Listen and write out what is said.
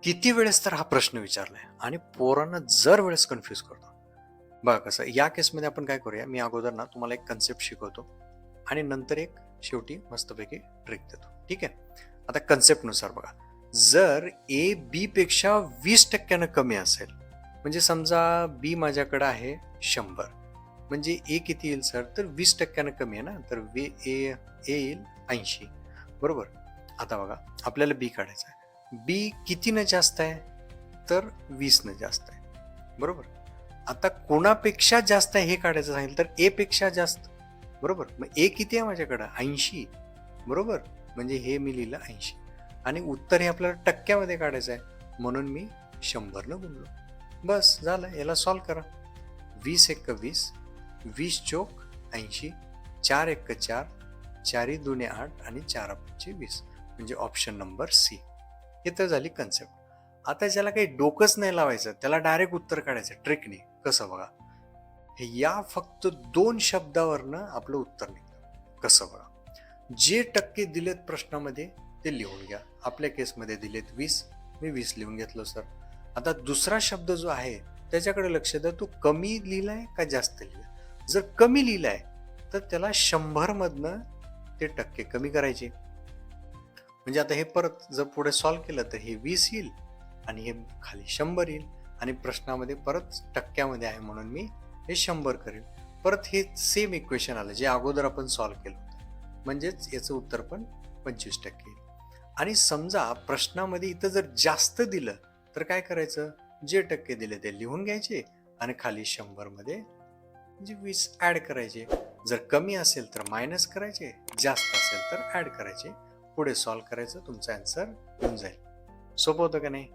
किती वेळेस तर हा प्रश्न विचारलाय आणि पोरांना जर वेळेस कन्फ्यूज करतो. बघा कसं या केसमध्ये आपण काय करूया, मी अगोदर ना तुम्हाला एक कन्सेप्ट शिकवतो आणि नंतर एक शेवटी मस्तपैकी ट्रिक देतो. ठीक आहे. आता कन्सेप्टनुसार बघा, जर ए बी पेक्षा 20% कमी असेल, म्हणजे समजा बी माझ्याकडे आहे 100, म्हणजे ए किती येईल सर, तर 20% कमी आहे ना, तर ए येईल 80. बरोबर. आता बघा, आपल्याला बी काढायचा आहे. बी कितीनं जास्त आहे, तर 20नं जास्त आहे. बरोबर. आता कोणापेक्षा जास्त आहे हे काढायचं सांगितलं तर ए पेक्षा जास्त. बरोबर. मग ए किती आहे माझ्याकडं, 80. बरोबर. म्हणजे हे मी लिहिलं 80 आणि उत्तर हे आपल्याला टक्क्यामध्ये काढायचं आहे, म्हणून मी 100नं गुणलो. बस झालं. याला सॉल्व्ह करा. 20 एक्क 20, 20 चोक 80, 4 एक्क 4, 4 दुने 8 आणि 4 पंचे 20, म्हणजे ऑप्शन नंबर सी. हे तर झाली कन्सेप्ट. आता ज्याला काही डोकंच नाही लावायचं, त्याला डायरेक्ट उत्तर काढायचं ट्रिकने. कसं बघा, हे या फक्त 2 शब्दावरनं आपलं उत्तर निघतं. कसं बघा, जे टक्के दिलेत प्रश्नामध्ये ते लिहून घ्या. आपल्या केसमध्ये दिलेत 20, मी 20 लिहून घेतलं सर. आता दुसरा शब्द जो आहे त्याच्याकडे लक्ष द्या, तो कमी लिहिलाय का जास्त लिहिलाय. जर कमी लिहिलाय तर त्याला 100 मधनं ते टक्के कमी करायचे. म्हणजे आता हे परत जर पुढे सॉल्व्ह केलं तर हे 20 येईल आणि हे खाली 100 येईल आणि प्रश्नामध्ये परत टक्क्यामध्ये आहे म्हणून मी हे 100 करेल. परत हे सेम इक्वेशन आलं जे अगोदर आपण सॉल्व्ह केलं होतं, म्हणजेच याचं उत्तर पण 25% येईल. आणि समजा प्रश्नामध्ये इथं जर जास्त दिलं तर काय करायचं, जे टक्के दिले ते लिहून घ्यायचे आणि खाली 100 मध्ये म्हणजे 20 ऍड करायचे. जर कमी असेल तर मायनस करायचे, जास्त असेल तर ऍड करायचे. पुढे सॉल्व्ह करायचं, तुमचा आन्सर येऊन जाईल. सोपं होतं का नाही?